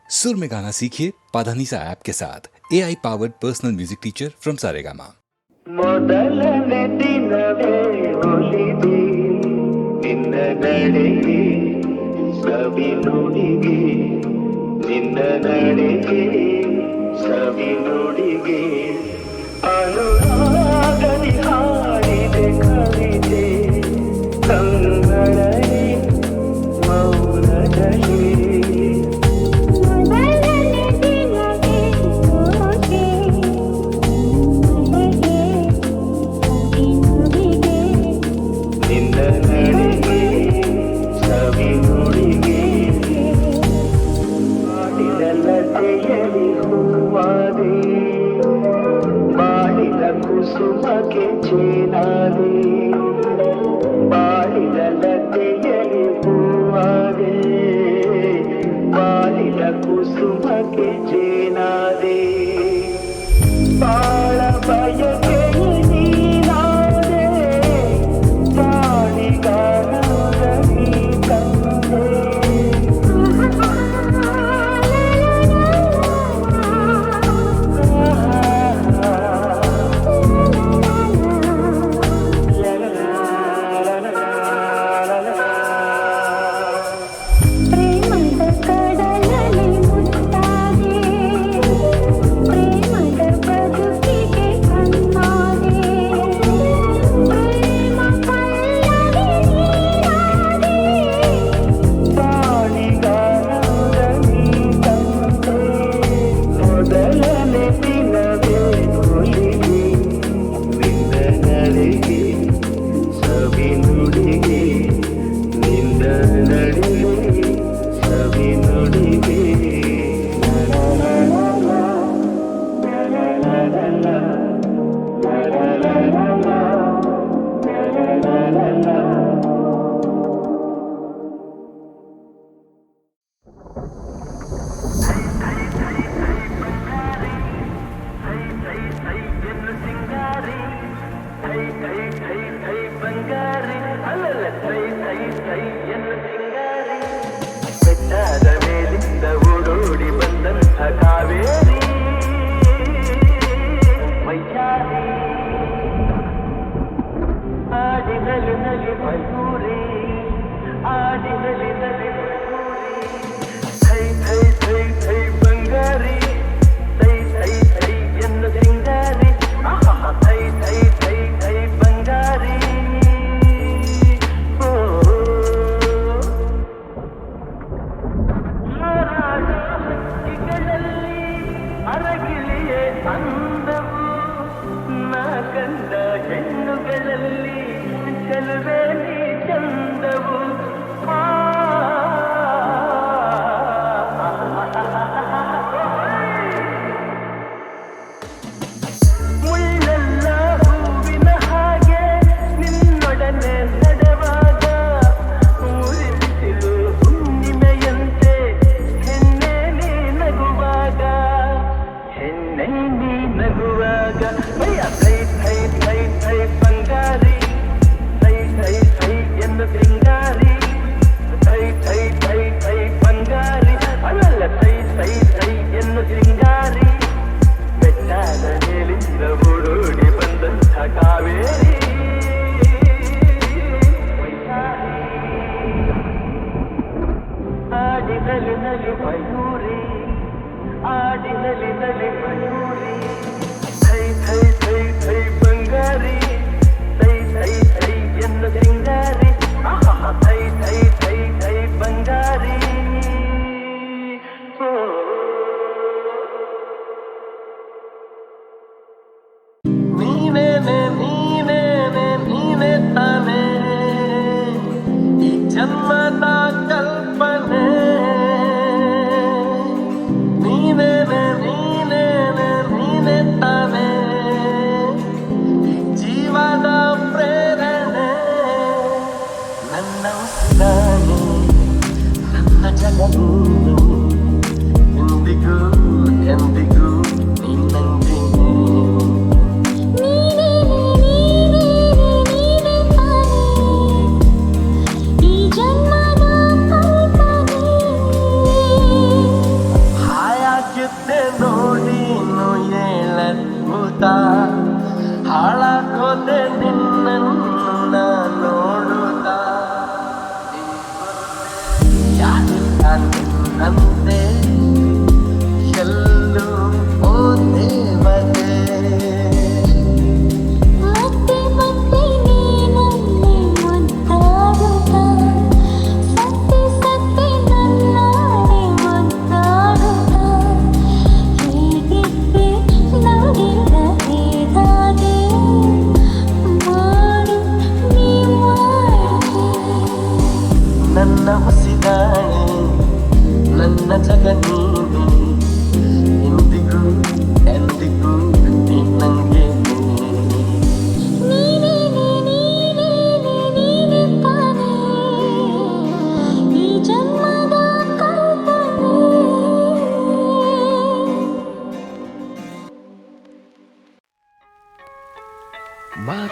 सुर में गाना सीखिए पाधानीसा ऐप के साथ AI powered personal music teacher from Saregama. ಮೊದಲನೇ ದಿನವೇ ಒಲಿದೆ ನಿನ್ನ ನಡೆಗೆ ಸವಿ ನುಡಿಗೆ ನಿನ್ನ ನಡೆಗೆ ಸವಿ ನುಡಿಗೆ ಅನುರಾಗದಿ ಹಾಡಿದೆ ಕವಿತೆ ಕಂಗಳನೆ ಮೌನದಲ್ಲಿ ಕುಸುಮಕ್ಕೆ ಚೇನಾದೆ ಬಾಳಿದ ಲತೆಯಲಿ ಹೂವಾದೆ ಬಾಳಿದ ಕುಸುಮಕ್ಕೆ ಚೇನಾದೆ ಬಾಳ ಬಯಕೆ ನೀನಾದೆ ಬಾಳಿಗಾರ ನೀ ತಂದೆ ಬೆಟ್ಟದ ಮೇಲಿಂದ ಓಡೋಡಿ ಬಂದಂಥ ಕಾವೇರಿ ವೈಚಾರಿ ಆಡಿನಲಿ ನಲಿ ಮಯೂರಿ ಆಡಿನಲಿ ನಲಿ ಮಯೂರಿ ಥೈ ಥೈ ಥೈ ಥೈ ಬಂಗಾರಿ ಥೈ ಥೈ ಥೈ ಎಂದು ಸಿಂಗಾರಿ ಥೈ ಥೈ ಥೈ ಥೈ ಬಂಗಾರಿ ಅರಗಿಲಿಯೇ ಅಂದವು ನಾ ಕಂಡ ಹೆಣ್ಣುಗಳಲ್ಲಿ ಚೆಲುವೆ ನೀ ಚಂದವು ಮುಳ್ಳೆಲ್ಲ ಹೂವಿನ ಹಾಗೆ ನಿನ್ನೊಡನೆ ನಡೆವಾಗ ಊರಿಸಿಲು ಹುಣ್ಣಿಮೆಯಂತೆ ಹೆಣ್ಣೆ ನೀ ನಗುವಾಗ ಹೆಣ್ಣೆ ನೀ ನಗುವಾಗ ಥೈ ಥೈ ಥೈ ಥೈ ಬಂಗಾರಿ ಥೈ ಥೈ ಥೈ ಎಂದು ಸಿಂಗಾರಿ ಥೈ ಥೈ ಥೈ ಥೈ ಬಂಗಾರಿ ಅಲ್ಲಲ್ಲ ಥೈ ಥೈ ಥೈ ಎಂದು ಸಿಂಗಾರಿ ಬೆಟ್ಟದ ಮೇಲಿಂದ ಓಡೋಡಿ ಬಂದಂಥ ಕಾವೇರಿ ಆಡಿನಲಿ ನಲಿ ಮಯೂರಿ ಆಡಿನಲಿ ನಲಿ ಮಯೂರಿ ಥೈ ಥೈ ಥೈ ಥೈ ಬಂಗಾರಿ ಥೈ ಥೈ ಥೈ ಎಂದು ಸಿಂಗಾರಿ ಥೈ ಥೈ ಥೈ ಥೈ ಬಂಗಾರಿ ನೀನೇನೆ ನೀನೇನೆ ನೀನೇ ತಾನೇ ಈ ಜನ್ಮದ ಕಲ್ಪನೆ ನೀನೇನೆ ನೀ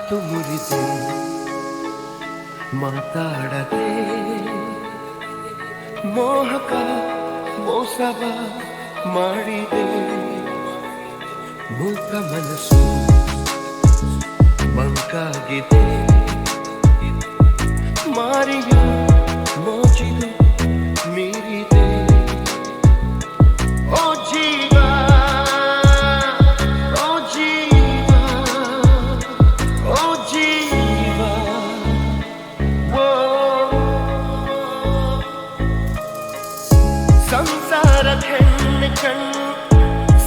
ಮಾತು ಮುರಿದೆ ಮಾತಾಡದೆ ಮೋಹಕ ಮೋಸವ ಮಾಡಿದೆ ಮೂಕ ಮನಸ್ಸು ಮಂಕಾಗಿದೆ ಮಾರಿಯ ಮೋಜಿದೆ ಮೀರಿದೆ ಓ ಜೀವ ಓ ಜೀವ ಓ ಜೀವ ಓ ಸಂಸಾರ ಹೆಣ್ಣು ಕಣ್ಣು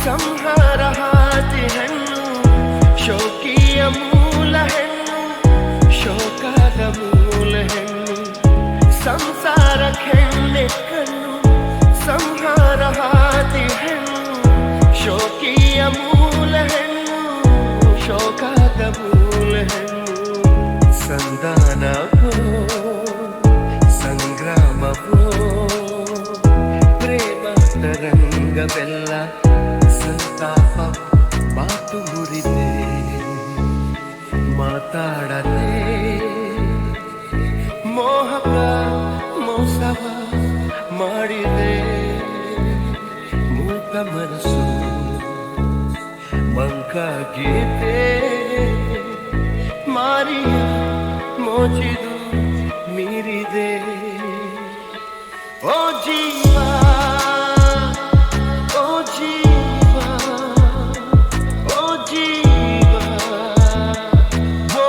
ಸಂಹಾರ ಹಾದಿ ಹೆಣ್ಣು ಶೋಕಿಯ ಮೂಲ ಹೆಣ್ಣು ಶೋಕದ ಮೂಲ ಹೆಣ್ಣು ಸಂಸಾರ ಹೆಣ್ಣೆ ಕಣ್ಣು ಸಂಹಾರ ಹಾದಿ ಹೆಣ್ಣು ಶೋಕಿಯ ಮೂಲ ಹೆಣ್ಣು ಶೋಕದ ಮೂಲ ಹೆಣ್ಣು ಸಂಧಾನವೋ ಸಂಗ್ರಾಮವೋ ಪ್ರೇಮ ತರಂಗವೆಲ್ಲ ಸಂತಾಪ ಮಾತು ಮುರಿದೆ ಮಾತಾಡದೆ ಮೋಹಕ ಮೋಸವ ಮಾಡಿದೆ ಮೂಕ ಮನಸ್ಸು ಮಂಕಾಗಿದೆ ಮಾರಿಯ ಮೋಜಿದು ಮೀರಿದೆ ಓ ಜೀವ ಓ ಜೀವ ಓ ಜೀವ ಓ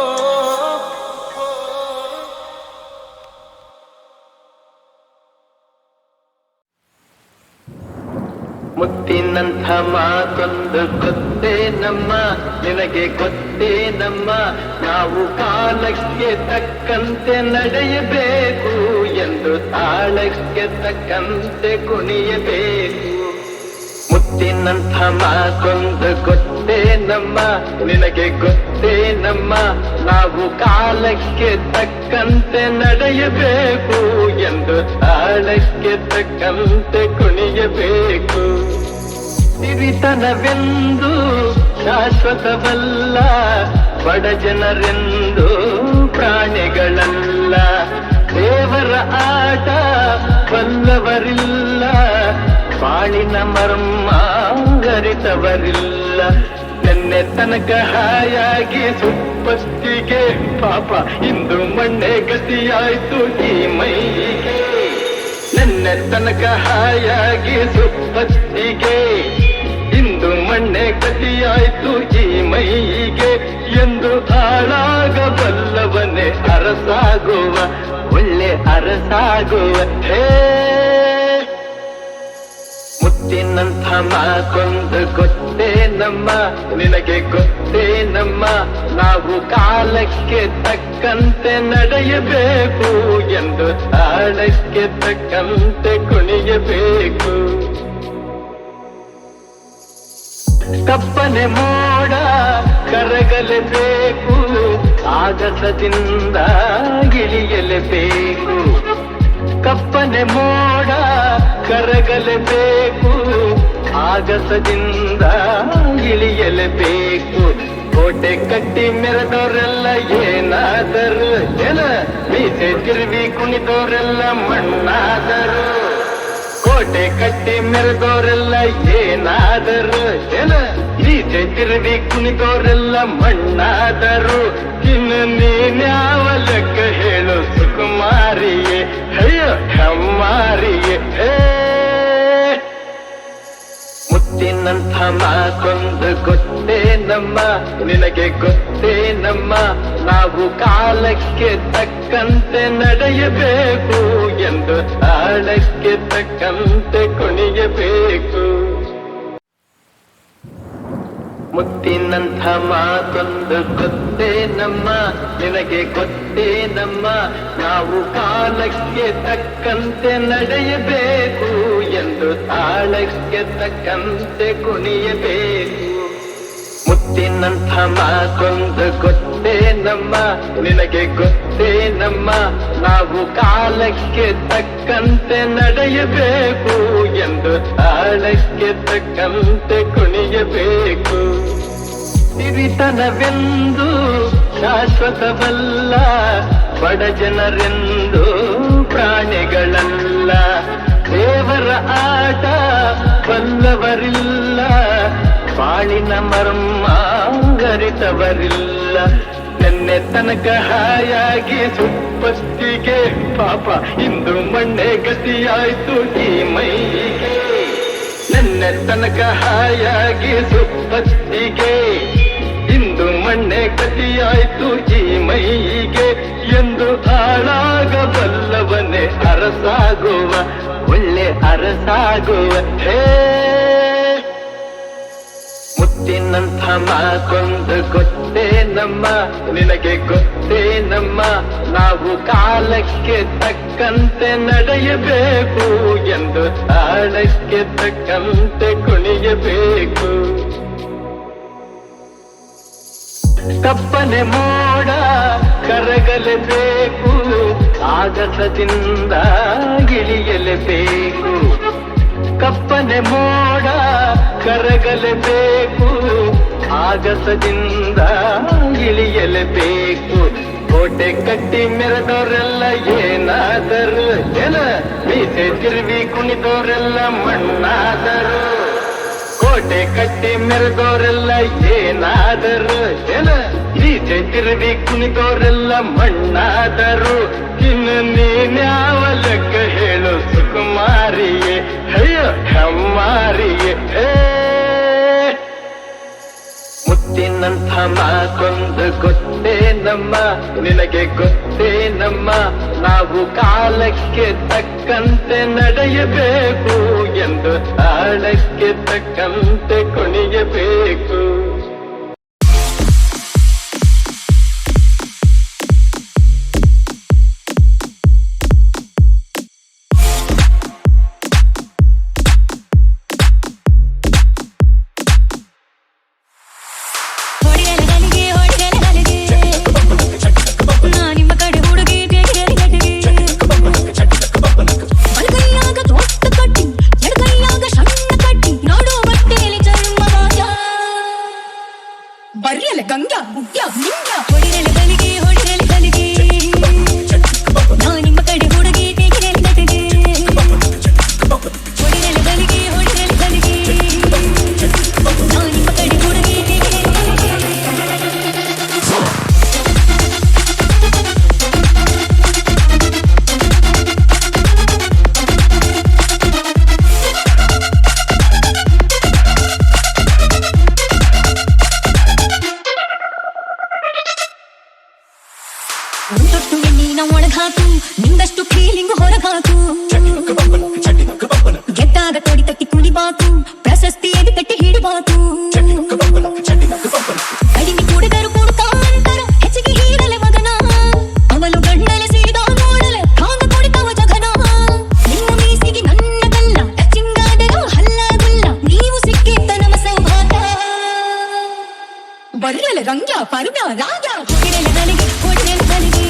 ಮುತ್ತಿನಂಥ ಮಾತೊಂದು ಗೊತ್ತೇ ನಮ್ಮ ನಿನಗೆ ಗೊತ್ತೇ ನಮ್ಮ ನಾವು ಕಾಲಕ್ಕೆ ತಕ್ಕಂತೆ ನಡೆಯಬೇಕು ಎಂದು ತಾಳಕ್ಕೆ ತಕ್ಕಂತೆ ಕುಣಿಯಬೇಕು ಮುತ್ತಿನಂಥ ಮಾತೊಂದು ಗೊತ್ತೇ ನಮ್ಮ ನಿನಗೆ ಗೊತ್ತೇ ನಮ್ಮ ನಾವು ಕಾಲಕ್ಕೆ ತಕ್ಕಂತೆ ನಡೆಯಬೇಕು ಎಂದು ತಾಳಕ್ಕೆ ತಕ್ಕಂತೆ ಕುಣಿಯಬೇಕು ಸಿರಿತನವೆಂದು ಶಾಶ್ವತವಲ್ಲ ಬಡ ಜನರೆಂದು ಪ್ರಾಣಿಗಳಲ್ಲ ದೇವರ ಆಟ ಬಲ್ಲವರಿಲ್ಲ ಬಾಳಿನ ಮರ್ಮ ಗರಿತವರಿಲ್ಲ ನೆನ್ನೆ ತನಕ ಹಾಯಾಗಿ ಸುಪ್ಪತ್ತಿಗೆ ಪಾಪ ಇಂದು ಮಣ್ಣೆ ಗತಿಯಾಯ್ತು ಈ ಮೈಗೆ ನೆನ್ನೆ ತನಕ ಹಾಯಾಗಿ ಸುಪ್ಪತ್ತಿಗೆ ಇಂದು ಮಣ್ಣೆ ಗತಿಯಾಯ್ತು ಈ ಮೈಗೆ ಎಂದು ಹಾಳಾಗಬಲ್ಲವನೇ ಅರಸಾಗುವ ಒಳ್ಳೆ ಅರಸಾಗುವ ಹೇ ಮುತ್ತಿನಂಥ ಮಾತೊಂದು ಗೊತ್ತೇ ನಮ್ಮ ನಿನಗೆ ಗೊತ್ತೇ ನಮ್ಮ ನಾವು ಕಾಲಕ್ಕೆ ತಕ್ಕಂತೆ ನಡೆಯಬೇಕು ಎಂದು ತಾಳಕ್ಕೆ ತಕ್ಕಂತೆ ಕುಣಿಯಬೇಕು ಕಪ್ಪನೆ ಮೋಡ ಕರಗಲೇಬೇಕು ಆಗಸದಿಂದ ಇಳಿಯಲೇಬೇಕು ಕಪ್ಪನೆ ಮೋಡ ಕರಗಲೇಬೇಕು ಆಗಸದಿಂದ ಇಳಿಯಲೇಬೇಕು ಕೋಟೆ ಕಟ್ಟಿ ಮೆರೆದವರೆಲ್ಲ ಏನಾದರು ಏನ ಮೀಸೆ ತಿರುವಿ ಕುಣಿದವರೆಲ್ಲ ಮಣ್ಣಾದರು ಕೋಟೆ ಕಟ್ಟಿ ಮೆರೆದವರೆಲ್ಲ ಏನಾದರು ಏನ ಮೀಸೆ ತಿರುವಿ ಕುಣಿದವರೆಲ್ಲ ಮಣ್ಣಾದರು ಇನ್ನು ನೀನ್ಯಾವ ಲೆಕ್ಕ ಹೇಳು ಸುಕುಮಾರಿಯೇ ಅಯ್ಯೋ ಹೆಮ್ಮಾರಿಯೇ ಹೇ ಮುತ್ತಿನಂಥ ಮಾತೊಂದು ಗೊತ್ತೇ ನಮ್ಮ ನಿನಗೆ ಗೊತ್ತೇ ನಮ್ಮ ನಾವು ಕಾಲಕ್ಕೆ ತಕ್ಕಂತೆ ನಡೆಯಬೇಕು ಎಂದು ತಾಳಕ್ಕೆ ತಕ್ಕಂತೆ ಕುಣಿಯಬೇಕು ಮುತ್ತಿನಂಥ ಮಾತೊಂದು ಗೊತ್ತೇ ನಮ್ಮ ನಿನಗೆ ಗೊತ್ತೇ ನಮ್ಮ ನಾವು ಕಾಲಕ್ಕೆ ತಕ್ಕಂತೆ ನಡೆಯಬೇಕು ಎಂದು ತಾಳಕ್ಕೆ ತಕ್ಕಂತೆ ಕುಣಿಯಬೇಕು ಮುತ್ತಿನಂಥ ಮಾತೊಂದು ಗೊತ್ತೇ ನಮ್ಮ ನಿನಗೆ ಗೊತ್ತೇ ನಮ್ಮ ನಾವು ಕಾಲಕ್ಕೆ ತಕ್ಕಂತೆ ನಡೆಯಬೇಕು ಎಂದು ತಾಳಕ್ಕೆ ತಕ್ಕಂತೆ ಕುಣಿಯಬೇಕು ಸಿರಿತನವೆಂದು ಶಾಶ್ವತವಲ್ಲ, ಬಡ ಜನರೆಂದು ಪ್ರಾಣಿಗಳಲ್ಲ. ದೇವರ ಆಟ ಬಲ್ಲವರಿಲ್ಲ, ಬಾಳಿನ ಮರ್ಮ ಅರಿತವರಿಲ್ಲ. ನೆನ್ನೆ ತನಕ ಹಾಯಾಗಿ ಸುಪ್ಪತ್ತಿಗೆ ಪಾಪ ಇಂದು ಮಣ್ಣೆ ಗತಿಯಾಯ್ತು ಈ ಮೈಗೆ. ನೆನ್ನೆ ತನಕ ಹಾಯಾಗಿ ಸುಪ್ಪತ್ತಿಗೆ ಇಂದು ಮಣ್ಣೆ ಗತಿಯಾಯ್ತು ಈ ಮೈಗೆ. ಎಂದು ಹಾಳಾಗಬಲ್ಲವನೇ ಅರಸಾಗುವ, ಒಳ್ಳೆ ಅರಸಾಗುವ. ಹೇ ಮುತ್ತಿನಂಥ ಮಾತೊಂದು ಗೊತ್ತೇ ನಮ್ಮ, ನಿನಗೆ ಗೊತ್ತೇ ನಮ್ಮ. ನಾವು ಕಾಲಕ್ಕೆ ತಕ್ಕಂತೆ ನಡೆಯಬೇಕು ಎಂದು ತಾಳಕ್ಕೆ ತಕ್ಕಂತೆ ಕುಣಿಯಬೇಕು. ಕಪ್ಪನೆ ಮೋಡ ಕರಗಲೇಬೇಕು, ಆಗಸದಿಂದ ಇಳಿಯಲೇಬೇಕು. ಕಪ್ಪನೆ ಮೋಡ ಕರಗಲೇಬೇಕು, ಆಗಸದಿಂದ ಇಳಿಯಲೇಬೇಕು. ಕೋಟೆ ಕಟ್ಟಿ ಮೆರೆದವರೆಲ್ಲ ಏನಾದರು, ಮೀಸೆ ತಿರುವಿ ಕುಣಿದವರೆಲ್ಲ ಮಣ್ಣಾದರು. ಕೋಟೆ ಕಟ್ಟಿ ಮೆರೆದವರೆಲ್ಲ ಏನಾದರು, ಮೀಸೆ ತಿರುವಿ ಕುಣಿದವರೆಲ್ಲ ಮಣ್ಣಾದರು. ಇನ್ನು ನೀನ್ಯಾವ ಲೆಕ್ಕ ಹೇಳು ಸುಕುಮಾರಿಯೇ, ಅಯ್ಯೋ ಹೆಮ್ಮಾರಿಯೇ. ಮುತ್ತಿನಂಥ ಮಾತೊಂದು ಗೊತ್ತೇ ನಮ್ಮ, ನಿನಗೆ ಗೊತ್ತೇ ನಮ್ಮ. ನಾವು ಕಾಲಕ್ಕೆ ತಕ್ಕಂತೆ ನಡೆಯಬೇಕು ಎಂದು ತಾಳಕ್ಕೆ ತಕ್ಕಂತೆ ಕುಣಿಯಬೇಕು. ಒಳಗಾಕು ನಿಂದಷ್ಟು ಫೀಲಿಂಗ್ ಹೊರಗಾಕು. ಗೆದ್ದಾಗ ತೊಡಿ ತಟ್ಟಿ ಕುಣಿಬಾಕು, ಪ್ರಶಸ್ತಿ ಎದೆ ತಟ್ಟಿ ಹಿಡಿಬಾಕು. ಕಡಿಮೆ ಕೂಡಿದರು ಕೊಡುತ್ತಾ ಅಂತರ, ಹೆಚ್ಚಿಗೆ ಹೀರಲೆ ಮಗನ. ಅವಳು ಗಂಡಲೆ ಸೀದ ನೋಡಲೆ ಕಾಂಗ ಕುಡಿತವ ಜಗನ. ನಿಮ್ಮ ಮೀಸಿಗೆ ನನ್ನ ಗಲ್ಲ ಟಚಿಂಗಾದರೂ ಹಲ್ಲಗುಲ್ಲ, ನೀವು ಸಿಕ್ಕಿದ್ದ ನಮ್ಮ ಸೌಭಾಗ್ಯ. ಬರ್ರಲೆ ರಂಗ್ಯ ಪರ್ಗ ರಾಗ, ಹೊಡಿರಲೆ ನನಗೆ ಹೊಡಿರಲೆ ನನಗೆ.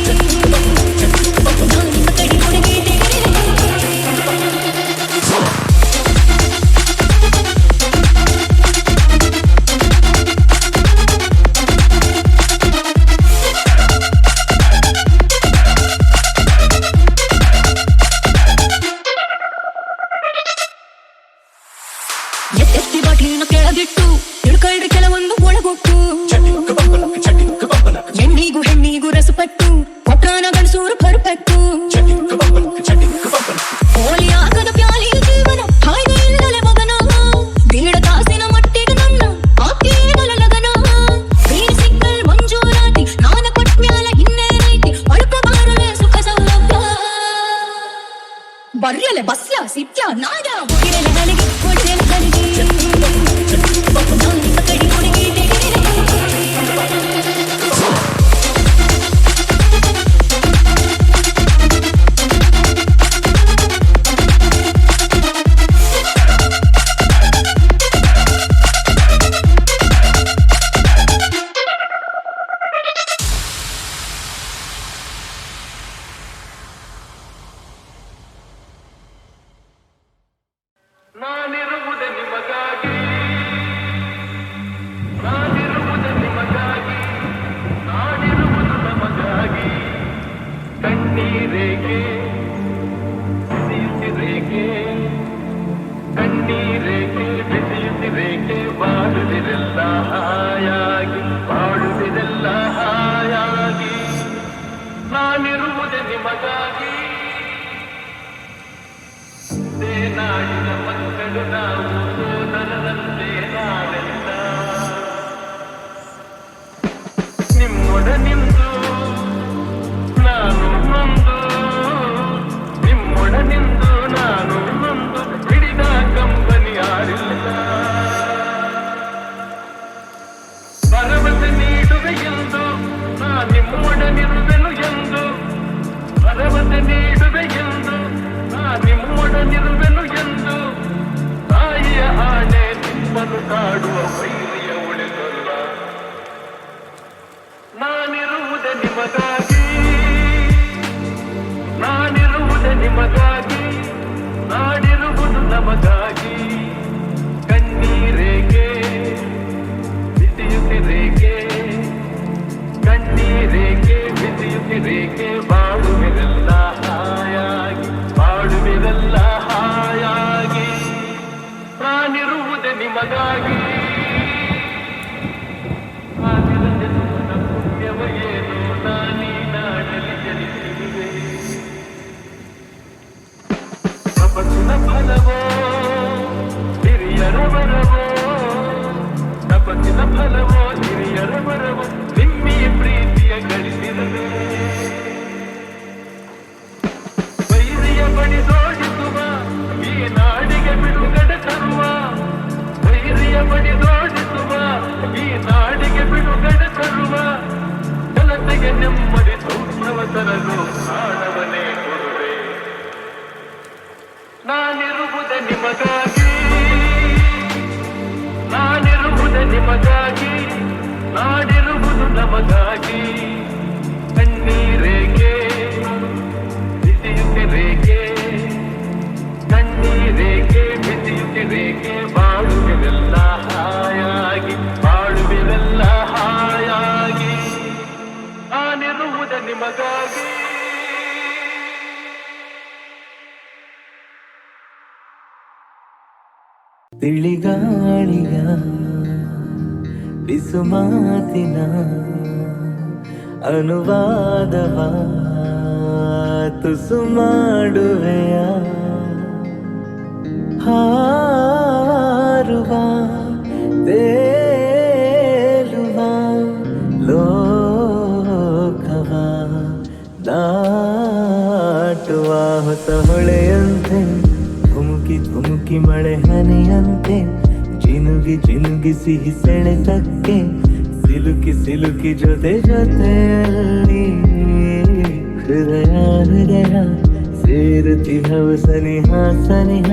ಎತ್ತೆತ್ತಿ ಬಾಟ್ಲಿನ ಕೆಳಗಿಟ್ಟು ತಿಳ್ಕೊಳ್ರಿ ಕೆಲವೊಂದು ಒಳಗೊಟ್ಟು. ಹೆಣ್ಣಿಗೂ ಹೆಣ್ಣಿಗೂ ರಸಪಟ್ಟು ಕೊಟ್ರಾನ ಗಣಸೂರು ಪರ್ಪೆಟ್ಟು. ಹೋಲಿ ಆಗದ ಪ್ಯಾಲಿ ಜೀವನ ಹಾಯ್ದೆ ಇಲ್ಲಲೆ ಮಗನ. ಬೀಡ ಕಾಸಿನ ಮಟ್ಟಿಗೆ ನನ್ನ ಆಕೇನಲ ಲಗನ. ಬೀರ್ ಸಿಕ್ಕಲ್ ಮಂಜೂರಾತಿ ನಾನ ಕೊಟ್ಮ್ಯಾಲ ಇನ್ನೇನೈತಿ, ಅಳ್ಕಬಾರಲೆ ಸುಖ ಸೌಲಭ್ಯ. ಬರ್ಯಲೆ ಬಸ್ಯ ಸಿತ್ಯ ನಾಯ, ಹೊಡಿರಲೆ ನನಗೆ ಹೊಡಿರಲೆ ನನಗೆ. ಕಣ್ಣೀರೇಕೆ ಬಿಸಿಯುತ್ತಿರೇಕೆ ಬಾಳುವಿರೆಲ್ಲ ಹಾಯಾಗಿ ಬಾಳುವಿರೆಲ್ಲ ಹಾಯಾಗಿ ನಾನಿರುವುದೇ ನಿಮಗಾಗಿ ನಾಡಿನ ಮಕ್ಕಳು ನಾವು ಸೋದರರಂತೆ ನಾವೆಲ್ಲ ನಿಮ್ಮೊಡನಿಂದು ನಾನು ನೊಂದು ನಿಮ್ಮೊಡನಿಂದು ನಾನು ನೊಂದು ಹಿಡಿದ ಕಂಪನಿ ಯಾರಿಲ್ಲ ಭರವಸೆ ನೀಡುವೆ ಎಂದು ನಾ ನಿಮ್ಮೊಡನಿರುವೆನು ಎಂದು ಭರವಸೆ ನೀಡುವೆ ಎಂದು ನಾ ನಿಮ್ಮೊಡನಿರುವೆನು ಎಂದು ತಾಯಿಯ ಆಣೆ ನಿಮ್ಮನ್ನು ಕಾಡುವ ವೈರಿಯ ಉಳಿದಲ್ಲ ನಾನಿರುವುದೇ ನಿಮಗಾಗಿ ನಾನಿರುವುದೇ ನಿಮಗಾಗಿ ನಾಡಿರುವುದು ನಮಗಾಗಿ ಕಣ್ಣೀರೇಕೆ ಬಿಸಿಯುತ್ತಿರೇಕೆ ಕಣ್ಣೀರೇಕೆ ಬಿಸಿಯುತ್ತಿರೇಕೆ ಬಾಳುವಿರೆಲ್ಲ ಹಾಯಾಗಿ ಬಾಳುವಿರೆಲ್ಲ ಹಾಯಾಗಿ ನಾನಿರುವುದೇ ನಿಮಗಾಗಿ ಪುಣ್ಯವಯೇನು ನಾನೀ ನಾಡಲಿ ಜನಿಸಿರುವೆ ತಪಸ್ಸಿನ ಫಲವೋ ಹಿರಿಯರ ವರವೋ ತಪಸ್ಸಿನ ಫಲವೋ ಹಿರಿಯರ ವರವೋ ನಿಮ್ಮಿ ಪ್ರೀತಿಯ ಗಳಿಸಿರುವೆ ವೈರಿಯ ಬಡಿದೋಡಿಸುವ ಈ ನಾಡಿಗೆ ಬಿಡುಗಡೆ ತರುವ ವೈರಿಯ ಬಡಿದೋಡಿಸುವ ಈ ನಾಡಿಗೆ ಬಿಡುಗಡೆ ತರುವ ಜನತೆಗೆ ನೆಮ್ಮದಿ ಸೌಖ್ಯವ ತರಲು ಪ್ರಾಣವನ್ನೇ ಕೊಡುವೆ ನಾನಿರುವುದೇ ನಿಮಗಾಗಿ ನಾನಿರುವುದೇ ನಿಮಗಾಗಿ ನಾಡಿರುವುದು ನಮಗಾಗಿ ಕಣ್ಣೀರೇಕೆ ಬಿಸಿಯುತ್ತಿರೇಕೆ ಕಣ್ಣೀರೇಕೆ ಬಿಸಿಯುತ್ತಿರೇಕೆ ಬಾಳುವಿರೆಲ್ಲ ಹಾಯಾಗಿ ಬಾಳುವಿರೆಲ್ಲ ಹಾಯಾಗಿ ನಾನಿರುವುದೇ ನಿಮಗಾಗಿ ತಿಳಿಗಾಳಿಯ ಬಿಸುಮಾತಿನ ಅನುವಾದವ ತುಸು ಮಾಡುವೆಯ ಹಾರುವ ತೇಲುವ ಲೋಕವ ದಾಟುವ ಹೊಸ ಹೊಳೆಯಂತೆ ಧುಮುಕಿ ಧುಮುಕಿ ಮಳೆ ಹನಿಯಂತೆ ಚಿನುಗಿ ಚಿನುಗಿ ಸಿಹಿ ಸೆಳೆತಕ್ಕೆ ಸಿಲುಕಿ ಸಿಲುಕಿ ಜೊತೆ ಜೊತೆಯಲ್ಲಿ ಹೃದಯ ಹೃದಯ ಸೇರುತ್ತಿಹವು ಸನಿಹ ಸನಿಹ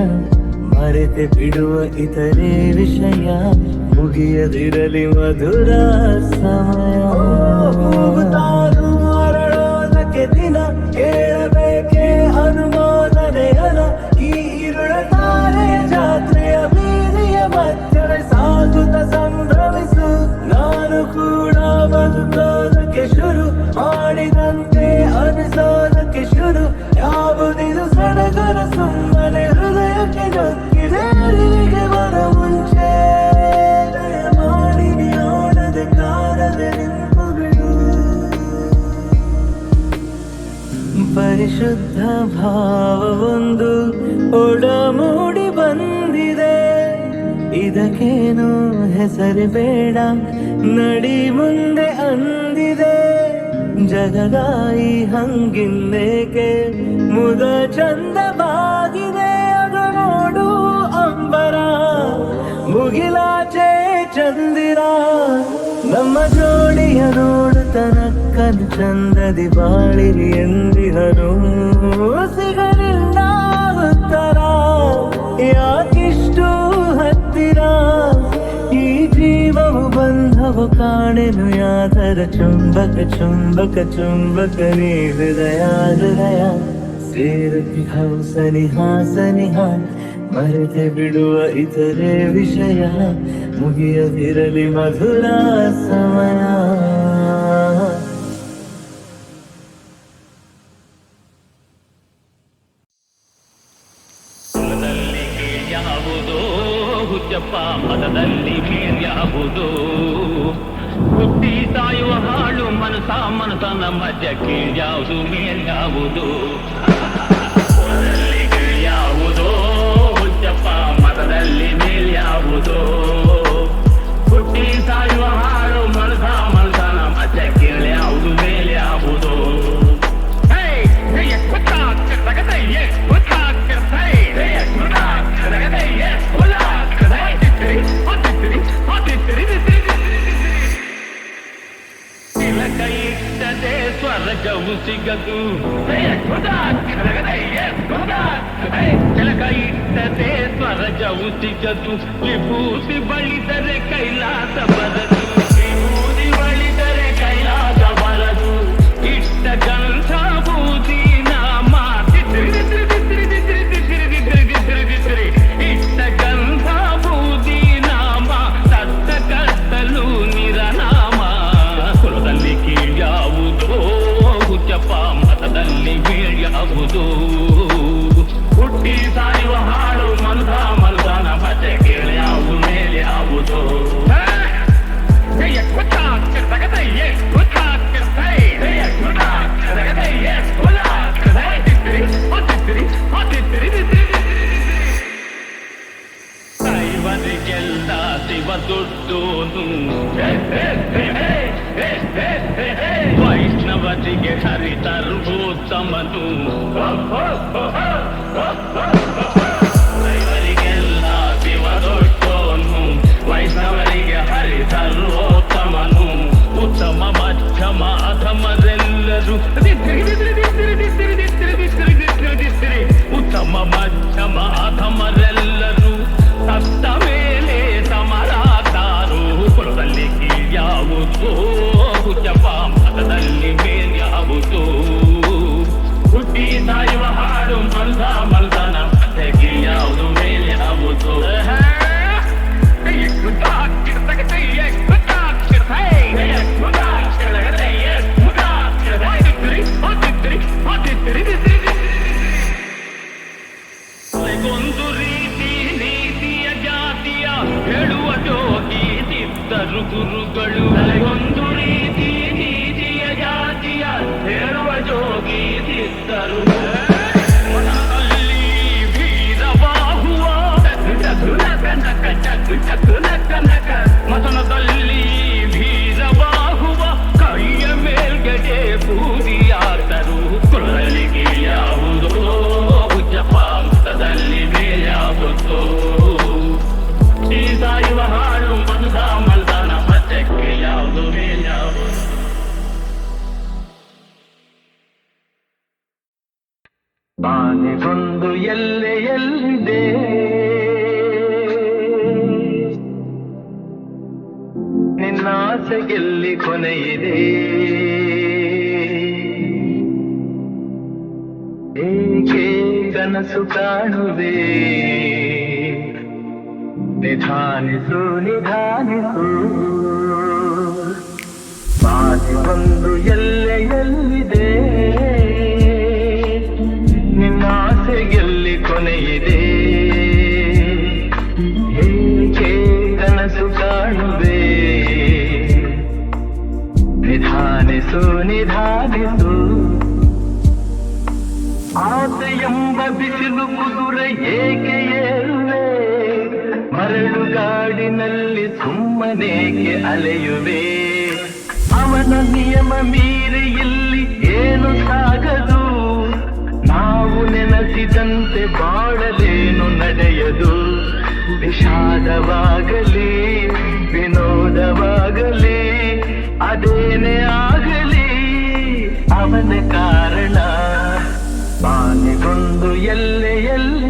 ಮರೆತೆ ಬಿಡುವ ಇತರೆ ವಿಷಯ ಮುಗಿಯದಿರಲಿ ಮಧುರ ಸಮಯ ಅರಳೋದಕ್ಕೆ ದಿನ ಕೇಳಬೇಕೆ ಅನುಮೋದನೆಯನ ಈ ಇರುಳ ತಾರೆಯ ಜಾತ್ರೆಯ ಬೀದಿಯ ಮಧ್ಯೆ ಸಾಗುತ್ತ ಸಂಭ್ರಮಿಸು ನಾನು ಕೂಡ ಬದುಕೋದಕ್ಕೆ ಶುರು ಮಾಡಿದಂತೆ ಅನಿಸೋದಕ್ಕೆ ಶುರು ಯಾವುದಿದು ಸಡಗರ ಸುಮ್ಮನೆ ಹೃದಯಕ್ಕೆ ನೊಕ್ಕಿದೆ ಅಲ್ಲಿಗೆ ಬರ ಮುಂಚೆ ಮಾಡಿ ನೋಡದೆ ಕಾಣದೆ ನಿಂತು ಬಿಡು ಪರಿಶುದ್ಧ ಭಾವವೊಂದು ಒಡಮೂಡಿ ಬಂದಿದೆ ಇದಕ್ಕೇನು ಹೆಸರು ಬೇಡ ನಡಿ ಮುಂದೆ ಅಂದಿದೆ ಜಗದಾಯಿ ಹಂಗಿಂದೇಕೆ ಮುದ ಚಂದವಾಗಿದೆ ಅದು ನೋಡು ಅಂಬರ ಮುಗಿಲಾಚೆ ಚಂದಿರ ನಮ್ಮ ಜೋಡಿಯ ನೋಡು ತನಕ್ಕನು ಚಂದದಿ ಬಾಳಿರಿ ಎಂದಿಹನು ಸಿಗಲಿಲ್ಲ ಉತ್ತರ ಯಾಕಿಷ್ಟು ಹತ್ತಿರ ಈ ಜೀವವು ಬಂಧವು ಕಾಣೆನು ಯಾದರ ಚುಂಬಕ ಚುಂಬಕ ಚುಂಬಕ ನೀ ಹೃದಯ ಹೃದಯ ಸೇರುತ್ತಿಹವು ಸನಿಹ ಸನಿಹ ಮರೆತೆ ಬಿಡುವ ಇತರೆ ವಿಷಯ ಮುಗಿಯದಿರಲಿ ಮಧುರ ಸಮಯ ಯಾವುದೋ ಹುಚ್ಚಪ್ಪ ಮತದಲ್ಲಿ ಮೇಲ್ಯಾವುದು ಹುಟ್ಟಿ ಸಾಯುವ ಹಾಳು ಮನಸನ ಮಧ್ಯ ಕೀಳ್ಯಾವುದು ಮೇಲ್ಯಾವುದು ಯಾವುದೋ ಹುಚ್ಚಪ್ಪ ಮತದಲ್ಲಿ ಮೇಲ್ಯಾವುದೋ ಹುಟ್ಟಿ ಸಾಯುವ ಹಾಳು ಮನಸನ ಮಧ್ಯ ಕೀಳ್ಯಾವುದು ಮೇಲ್ಯಾವುದೋ ಇಟ್ಟದೆ ಸ್ವರ್ಗವು ಸಿಗದು ಕೆಳಕ ಇಟ್ಟದೆ ಸ್ವರ್ಗವು ಸಿಗದು ವಿಭೂತಿ ಬಳಿದರೆ ಕೈಲಾಸ ಬರದು ವಿಭೂತಿ ಬಳಿದರೆ ಕೈಲಾಸ ಬರದು ಇಟ್ಟ ಗಂಧ ಬೂದಿ ನಾಮ ಇಟ್ಟ ಗಂಧ ಬೂದಿ ನಾಮ ಸತ್ತ ಕತ್ತಲು ನಿರನಾಮ ಕುಲದಲ್ಲಿ ಕೀಳ್ಯಾವುದೋ ಹುಚ್ಚಪ್ಪ ಮತದಲ್ಲಿ ಬೀಳ್ಯಾವುದೋ ಹುಟ್ಟಿ ಸಾಯುವ ಹಾಳು ಮನಸನ ಮತ್ತೆ ಕೀಳ್ಯಾವುದು ಮೇಲ್ಯಾವುದೋ ಇವರಿಗೆಲ್ಲ ಶಿವ ದುಡ್ಡೋನು ವೈಷ್ಣವರಿಗೆ ಹರಿತರ್ವೋತ್ತಮನು ಇವರಿಗೆಲ್ಲ ಶಿವ ದೊಡ್ಡೋನು ವೈಷ್ಣವರಿಗೆ ಹರಿತರ್ವೋತ್ತಮನು ಉತ್ತಮ ಮಧ್ಯಮ ಅಧಮರೆಲ್ಲರೂ ಉತ್ತಮ ಮಧ್ಯಮ ಅಧಮರೆಲ್ಲರೂ ಸತ್ತ ಮೇಲೆ ಸಮರಾತಾರು ಕುಲದಲ್ಲಿ ಕೀಳ್ಯಾವುದೋ ಹುಚ್ಚಪ್ಪ ಮತದಲ್ಲಿ ಮೇಲ್ಯಾವುದೋ ಹುಟ್ಟಿ ಸಾಯುವ ಹಾಡು ಮಲ್ದನ ಮತ್ತೆ ಕೀಳ್ಯಾವುದು ಮೇಲ್ಯಾವುದೋ ಒಂದು ರೀತಿ ನೀತಿಯ ಜಾತಿಯ ಹೇಳುವ ಜೋಗಿ ಸಿದ್ಧರು ಗುರುಗಳು ಒಂದು ರೀತಿ ನೀತಿಯ ಜಾತಿಯ ಹೇಳುವ ಜೋಗಿ ಸಿದ್ಧರು ವೀರಬಾಹುವ ಮತನದಲ್ಲಿ ವೀರಬಾಹುವ ಕೈಯ ಮೇಲ್ಗಡೆ ಬೂದಿಯಾದರು ಕುಲದಲ್ಲಿ ಕೀಳ್ಯಾವುದೋ ಹುಚ್ಚಪ್ಪ ಮತದಲ್ಲಿ ಮೇಲ್ಯಾವುದೋ ಈ ಸಾಯುವ ಹಾಳು ಮಲ್ದನ ಮತ್ತೆ ಕೀಳ್ಯಾವುದು ಮೇಲ್ಯಾವುದು ಆನೆಗೊಂದು ಎಲ್ಲೆಯಲ್ಲಿದೆ ನಿನ್ನಾಸೆಗೆಲ್ಲಿ ಕೊನೆಯಿದೆ ಏಕೆ ಕನಸು ಕಾಣುವೆ ನಿಧಾನಿಸು ನಿಧಾನಿಸು ಆನೆಗೊಂದು ಎಲ್ಲೆಯಲ್ಲಿದೆ ನಿನ್ನಾಸೆಗೆಲ್ಲಿ ಕೊನೆಯಿದೆ ಏಕೆ ಕನಸು ಕಾಣುವೆ ನಿಧಾನಿಸು ನಿಧಾನಿಸು ಆಸೆ ಎಂಬ ಬಿಸಿಲು ಕುದುರೆ ಏಕೆ ಏರುವೆ ಮರಳುಗಾಡಿನಲ್ಲಿ ಸುಮ್ಮನೇಕೆ ಅಲೆಯುವೆ ಅವನ ನಿಯಮ ಮೀರಿ ಇಲ್ಲಿ ಏನು ಸಾಗದು ನಾವು ನೆನಸಿದಂತೆ ಬಾಳಲೇನು ನಡೆಯದು ವಿಷಾದವಾಗಲಿ ವಿನೋದವಾಗಲಿ ಅದೇನೇ ಆಗಲಿ ಅವನ ಕಾರಣ ಆನೆಗೊಂದು ಎಲ್ಲೆಯಲ್ಲಿ